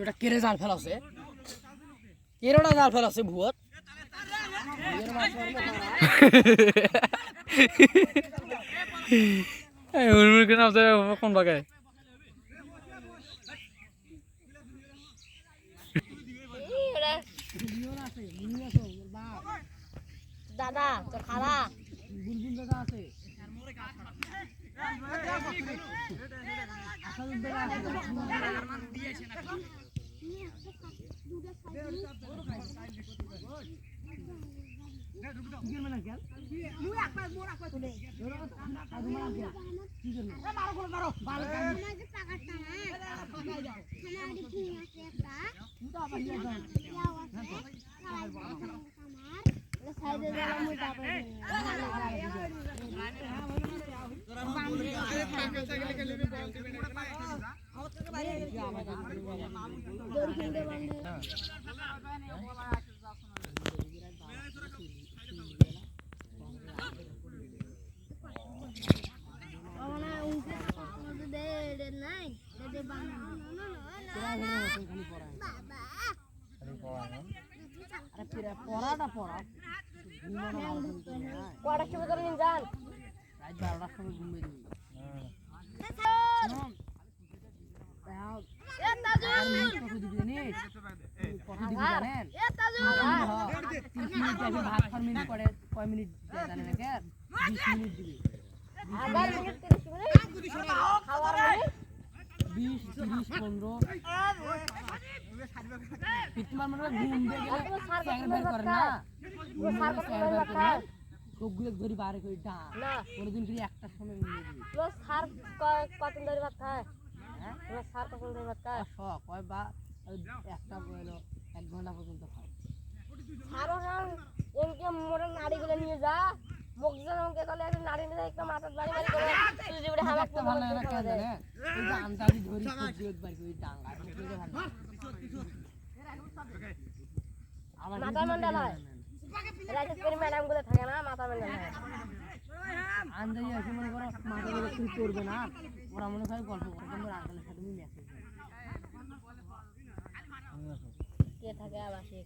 এটা কেড়ে জাল ফেলাছে কেড়েটা জাল ফেলাছে ভুয়ত কোন বাগায় দাদা তো খালা বুলবুল দাদা আছে ধরি বারে করে কোনদিন ফিরে একটা সময় কতদিন ধরে ভাত খায় সার কখন ধরে ভাত খায় কয় বা একটা হলো 1 ঘন্টা পর্যন্ত খায় সারও এমকে মোটা নাড়িগুলো নিয়ে যা মুখজন আমাকে কলে একটা নাড়ি নিয়ে একটা মাথার বাড়ি বাড়ি করে তুই যেটা হাওয়া একটা ভালো না কেন জানে এই যে আন্দাজি ধরি সবজি একবার করে ডাঙ্গা আমার মাথা মন্ডল হয় রাইতে করে ম্যাডাম গুলো থাকে না মাথা মন্ডল হয় আন্দাজি আছে মনে করো মাথা গুলো তুই করবে না ওরা মনে হয় গল্প করবে কিন্তু আঙ্কেলের সাথে আমি মেসেজ কে থাকে আবাসিক